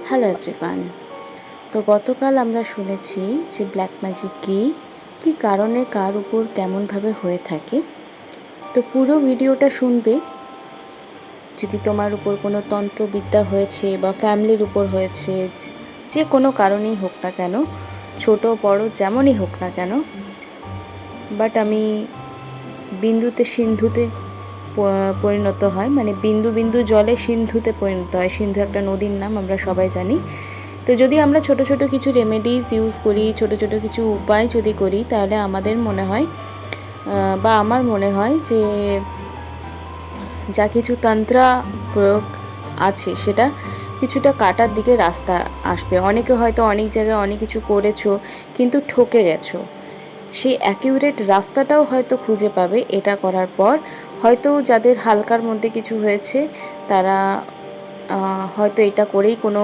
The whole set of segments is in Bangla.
Hello everyone. তো গতকাল আমরা শুনেছি যে ব্ল্যাক ম্যাজিক কী কারণে কার উপর কেমনভাবে হয়ে থাকে। তো পুরো ভিডিওটা শুনবে। যদি তোমার উপর কোনো তন্ত্রবিদ্যা হয়েছে বা ফ্যামিলির উপর হয়েছে, যে কোনো কারণেই হোক না কেন, ছোট বড় যেমনই হোক না কেন, বাট আমি বিন্দুতে সিন্ধুতে পরিণত হয়, মানে বিন্দু বিন্দু জলে সিন্ধুতে পরিণত হয়। সিন্ধু একটা নদীর নাম, আমরা সবাই জানি। তো যদি আমরা ছোট ছোট কিছু রেমেডিস ইউজ করি, ছোট ছোট কিছু উপায় যদি করি, তাহলে আমাদের মনে হয় বা আমার মনে হয় যে যা কিছু তন্ত্রা প্রয়োগ আছে সেটা কিছুটা কাটার দিকে রাস্তা আসবে। অনেকে হয়তো অনেক জায়গায় অনেক কিছু করেছো কিন্তু ঠকে গেছো, সেই অ্যাকিউরেট রাস্তাটাও হয়তো খুঁজে পাবে এটা করার পর। হয়তো যাদের হালকার মধ্যে কিছু হয়েছে তারা হয়তো এটা করেই কোনো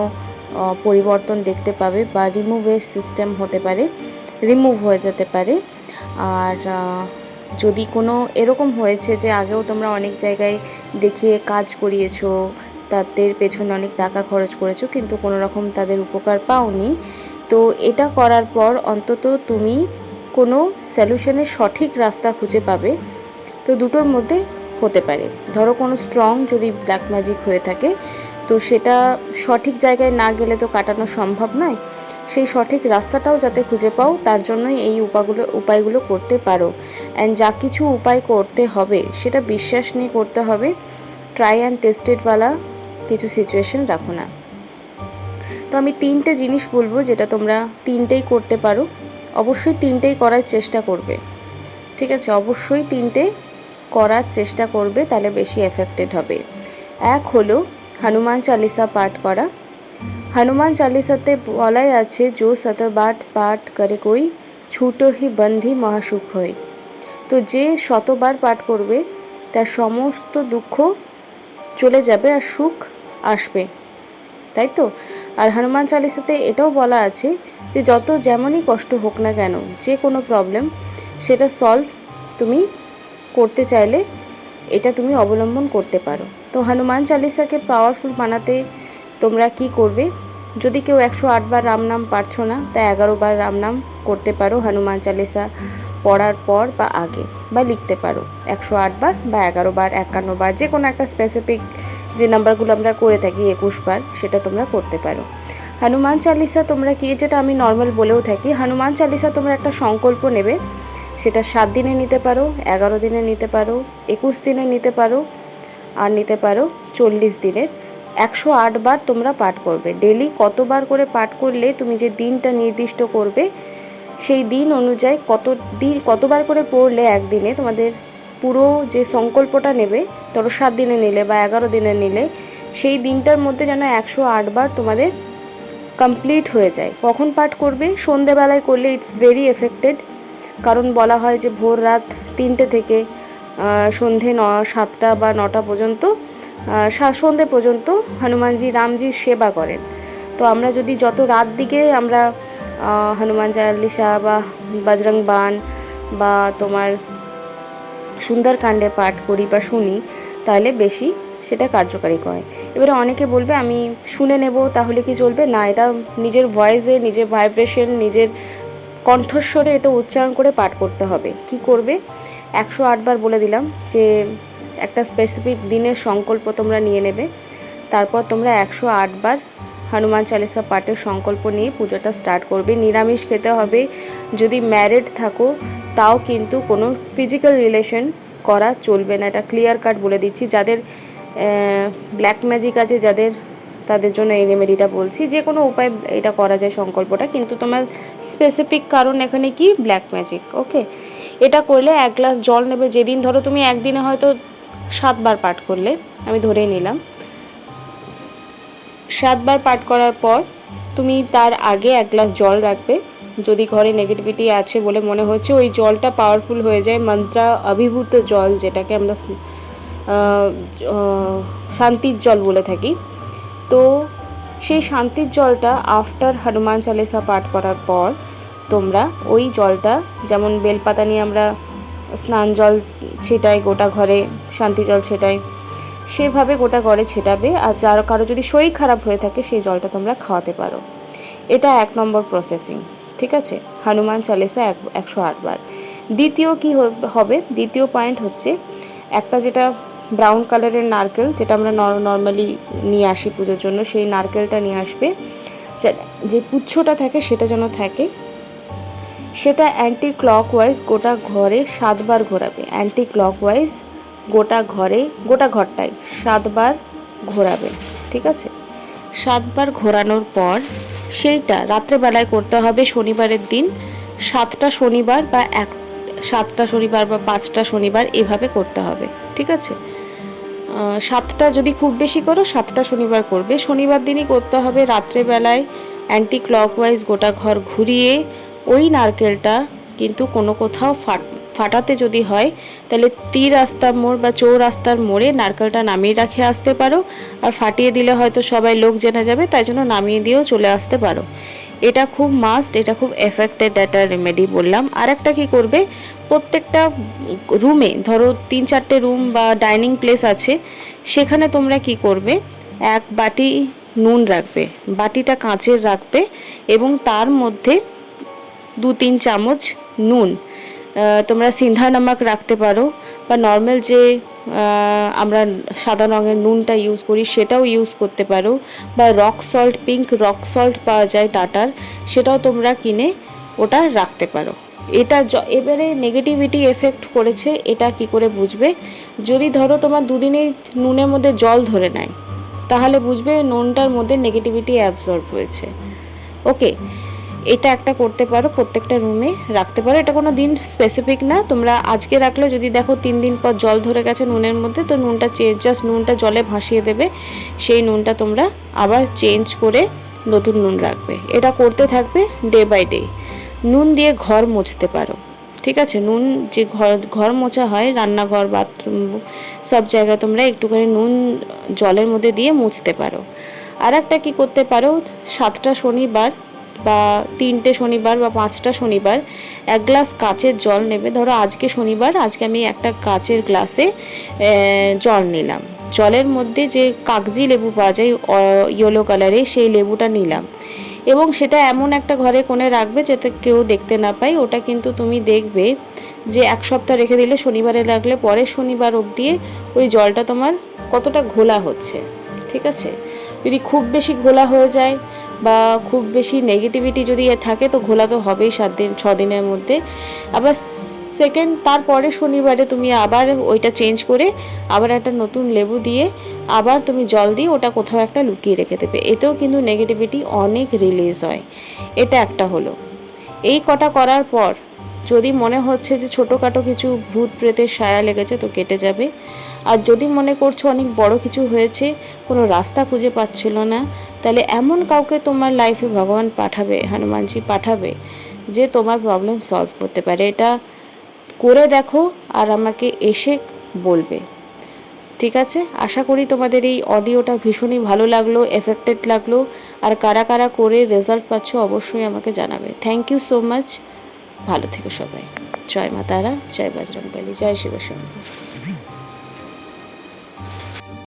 পরিবর্তন দেখতে পাবে বা রিমুভের সিস্টেম হতে পারে, রিমুভ হয়ে যেতে পারে। আর যদি কোনো এরকম হয়েছে যে আগেও তোমরা অনেক জায়গায় দেখিয়ে কাজ করিয়েছো, তাদের পেছনে অনেক টাকা খরচ করেছো কিন্তু কোনো রকম তাদের উপকার পাওনি, তো এটা করার পর অন্তত তুমি কোনো সলিউশনের সঠিক রাস্তা খুঁজে পাবে। তো দুটোর মধ্যে হতে পারে। ধরো কোনো স্ট্রং যদি ব্ল্যাক ম্যাজিক হয়ে থাকে, তো সেটা সঠিক জায়গায় না গেলে তো কাটানো সম্ভব নয়। সেই সঠিক রাস্তাটাও যাতে খুঁজে পাও, তার জন্যই এই উপায়গুলো করতে পারো। অ্যান্ড যা কিছু উপায় করতে হবে সেটা বিশ্বাস নিয়ে করতে হবে। ট্রাই অ্যান্ড টেস্টেডওয়ালা কিছু সিচুয়েশন রাখো না। তো আমি 3টে জিনিস বলবো যেটা তোমরা 3টেই করতে পারো। অবশ্যই 3টেই করার চেষ্টা করবে, ঠিক আছে? অবশ্যই 3টে করার চেষ্টা করবে, তাহলে বেশি এফেক্টেড হবে। এক হলো হনুমান চালিসা পাঠ করা। হনুমান চালিসাতে বলাই আছে, जो শতবার পাঠ করে কই ছুটো হি বন্ধি মহাসুখ হয়। তো যে শতবার পাঠ করবে তার সমস্ত দুঃখ চলে যাবে আর সুখ আসবে, তাই তো? আর হনুমান চালিসাতে এটাও বলা আছে যে যত যেমনই কষ্ট হোক না কেন, যে কোনো প্রবলেম, সেটা সলভ তুমি করতে চাইলে এটা তুমি অবলম্বন করতে পারো। তো হনুমান চালিসাকে পাওয়ারফুল বানাতে তোমরা কি করবে? যদি কেউ 108 বার রাম নাম পারছো না, তা 11 বার রাম নাম করতে পারো হনুমান চালিসা পড়ার পর বা আগে, বা লিখতে পারো 108 বার বা 11 বার, 51 বার, যে কোনো একটা স্পেসিফিক যে নাম্বারগুলো আমরা করে থাকি 21 বার, সেটা তোমরা করতে পারো। হনুমান চালিসা তোমরা কি, যেটা আমি নর্মাল বলেও থাকি, হনুমান চালিসা তোমরা একটা সংকল্প নেবে। সেটা 7 দিনে নিতে পারো, 11 দিনে নিতে পারো, 21 দিনে নিতে পারো, আর নিতে পারো 40 দিনের। 108 বার তোমরা পাঠ করবে। ডেলি কতবার করে পাঠ করলে, তুমি যে দিনটা নির্দিষ্ট করবে সেই দিন অনুযায়ী কতবার করে পড়লে একদিনে তোমাদের পুরো যে সংকল্পটা নেবে, ধরো 7 দিনে নিলে বা 11 দিনে নিলে, সেই দিনটার মধ্যে যেন 108 বার তোমাদের কমপ্লিট হয়ে যায়। কখন পাঠ করবে? সন্ধেবেলায় করলে ইটস ভেরি এফেক্টেড। কারণ বলা হয় যে ভোর রাত 3টে থেকে সন্ধে 7টা বা 9টা পর্যন্ত, সন্ধে পর্যন্ত হনুমানজি রামজির সেবা করেন। তো আমরা যদি যত রাত দিকে আমরা হনুমান চালিসা বা বজরং বান বা তোমার সুন্দরকাণ্ডে পাঠ করি বা শুনি, তাহলে বেশি সেটা কার্যকারী হয়। এবারে অনেকে বলবে আমি শুনে নেব, তাহলে কি চলবে? না, এটা নিজের ভয়েসে, নিজের ভাইব্রেশন, নিজের কণ্ঠস্বরে এটা উচ্চারণ করে পাঠ করতে হবে। কি করবে? 108 বার বলে দিলাম যে একটা স্পেসিফিক দিনের সংকল্প তোমরা নিয়ে নেবে। তারপর তোমরা 108 বার হনুমান চালিসা পাঠের সংকল্প নিয়ে পুজোটা স্টার্ট করবে। নিরামিষ খেতে হবে। যদি ম্যারিড থাকো তাও কিন্তু কোনো ফিজিক্যাল রিলেশন করা চলবে না, এটা ক্লিয়ার কাট বলে দিচ্ছি। যাদের ব্ল্যাক ম্যাজিক আছে, তাদের জন্য এই রেমেডিটা বলছি। যে কোনো উপায় এটা করা যায় সংকল্পটা, কিন্তু তোমার স্পেসিফিক কারণ এখানে কি? Black magic. ওকে, এটা করলে 1 গ্লাস জল নেবে। যেদিন ধরো তুমি একদিনে হয়তো 7 বার পাঠ করলে, আমি ধরেই নিলাম 7 বার পাঠ করার পর তুমি তার আগে 1 গ্লাস জল রাখবে। যদি ঘরে নেগেটিভিটি আছে বলে মনে হচ্ছে, ওই জলটা পাওয়ারফুল হয়ে যায়, মন্ত্রা অভিভূত জল, যেটাকে আমরা শান্তির জল বলে থাকি। তো সেই শান্তির জলটা আফটার হনুমান চালিসা পাঠ করার পর তোমরা ওই জলটা, যেমন বেলপাতা নিয়ে আমরা স্নান জল ছেটাই, গোটা ঘরে শান্তি জল ছেটাই, সেভাবে গোটা ঘরে ছেটাবে। আর যার কারো যদি শরীর খারাপ হয়ে থাকে সেই জলটা তোমরা খাওয়াতে পারো। এটা 1 নম্বর প্রসেসিং, ঠিক আছে? হনুমান চালিসা 108 বার। দ্বিতীয় কি হবে, দ্বিতীয় পয়েন্ট হচ্ছে একটা যেটা ব্রাউন কালারের নারকেল, যেটা আমরা নর্মালি নিয়ে আসি পুজোর জন্য, সেই নারকেলটা নিয়ে আসবে। যে পুচ্ছটা থাকে সেটা যেন থাকে, সেটা অ্যান্টি ক্লকওয়াইজ গোটা ঘরে 7 বার ঘোরাবে। অ্যান্টি ক্লকওয়াইজ গোটা ঘরটাই 7 বার ঘোরাবে, ঠিক আছে? 7 বার ঘোরানোর পর সেইটা রাত্রেবেলায় করতে হবে শনিবারের দিন। 7টা শনিবার বা 7টা শনিবার বা 5টা শনিবার এভাবে করতে হবে, ঠিক আছে? 7টা যদি খুব বেশি করো 7টা শনিবার করবে। শনিবার দিনই করতে হবে রাত্রেবেলায় অ্যান্টি ক্লকওয়াইজ গোটা ঘর ঘুরিয়ে। ওই নারকেলটা কিন্তু কোনো কোথাও ফাটাতে যদি হয় তাহলে তীর রাস্তার মোড় বা চৌরাস্তার মোড়ে নারকেলটা নামিয়ে রেখে আসতে পারো। আর ফাটিয়ে দিলে হয়তো সবাই লোক জেনে যাবে, তাই জন্য নামিয়ে দিয়েও চলে আসতে পারো। এটা খুব মাস্ট, এটা খুব এফেক্টেড একটা রেমেডি বললাম। আর একটা কী করবে, প্রত্যেকটা রুমে, ধরো 3-4টে রুম বা ডাইনিং প্লেস আছে, সেখানে তোমরা কি করবে, 1 বাটি নুন রাখবে। বাটিটা কাঁচের রাখবে এবং তার মধ্যে 2-3 চামচ নুন, তোমরা সিন্ধা নামক রাখতে পারো বা নর্মাল যে আমরা সাদা রঙের নুনটা ইউজ করি সেটাও ইউজ করতে পারো, বা rock salt, pink rock salt পাওয়া যায় টাটার, সেটাও তোমরা কিনে ওটা রাখতে পারো। এটা এবারে নেগেটিভিটি এফেক্ট করেছে এটা কি করে বুঝবে, যদি ধরো তোমার দুদিনেই নুনের মধ্যে জল ধরে নেয় তাহলে বুঝবে নুনটার মধ্যে নেগেটিভিটি অ্যাবজর্ব হয়েছে। ওকে, এটা একটা করতে পারো, প্রত্যেকটা রুমে রাখতে পারো। এটা কোনো দিন স্পেসিফিক না, তোমরা আজকে রাখলে যদি দেখো 3 দিন পর জল ধরে গেছে নুনের মধ্যে, তো নুনটা জাস্ট নুনটা জলে ভাসিয়ে দেবে, সেই নুনটা তোমরা আবার চেঞ্জ করে নতুন নুন রাখবে। এটা করতে থাকবে ডে বাই ডে। নুন দিয়ে ঘর মুছতে পারো, ঠিক আছে? নুন যে ঘর মোছা হয়, রান্নাঘর, বাথরুম, সব জায়গায় তোমরা একটুখানি নুন জলের মধ্যে দিয়ে মুছতে পারো। আর একটা কী করতে পারো, 7টা শনিবার বা 3টে শনিবার বা 5টা শনিবার 1 গ্লাস কাচের জল নেবে। ধরো আজকে শনিবার, আজকে আমি একটা কাচের গ্লাসে জল নিলাম। জলের মধ্যে যে কাগজি লেবু পাওয়া যায় ইয়েলো কালারে, সেই লেবুটা নিলাম এবং সেটা এমন একটা ঘরে কোণে রাখবে যাতে কেউ দেখতে না পায়। ওটা কিন্তু তুমি দেখবে যে 1 সপ্তাহ রেখে দিলে, শনিবারে রাখলে পরের শনিবার অবধি ওই জলটা তোমার কতটা ঘোলা হচ্ছে, ঠিক আছে? যদি খুব বেশি ঘোলা হয়ে যায় বা খুব বেশি নেগেটিভিটি যদি থাকে তো ঘোলা তো হবেই 6 দিনের মধ্যে। আবার তারপরে শনিবারে তুমি আবার ওইটা চেঞ্জ করে আবার একটা নতুন লেবু দিয়ে আবার তুমি জল দিয়ে ওটা কোথাও একটা লুকিয়ে রেখে দেবে। এতেও কিন্তু নেগেটিভিটি অনেক রিলিজ হয়। এটা একটা হলো। এই কটা করার পর যদি মনে হচ্ছে যে ছোটোখাটো কিছু ভূত প্রেতের ছায়া লেগেছে তো কেটে যাবে। আর যদি মনে করছো অনেক বড় কিছু হয়েছে, কোনো রাস্তা খুঁজে পাচ্ছিল না, তাহলে এমন কাউকে তোমার লাইফে ভগবান পাঠাবে, হনুমানজি পাঠাবে, যে তোমার প্রবলেম সলভ করতে পারে। এটা করে দেখো আর আমাকে এসে বলবে, ঠিক আছে? আশা করি তোমাদের এই অডিওটা ভীষণই ভালো লাগলো, এফেক্টেড লাগলো। আর কারা কারা করে রেজাল্ট পাচ্ছ অবশ্যই আমাকে জানাবে। Thank you so much. ভালো থেকো সবাই। জয় মা তারা, জয় বজরংবলী, জয় শিব শম্ভু।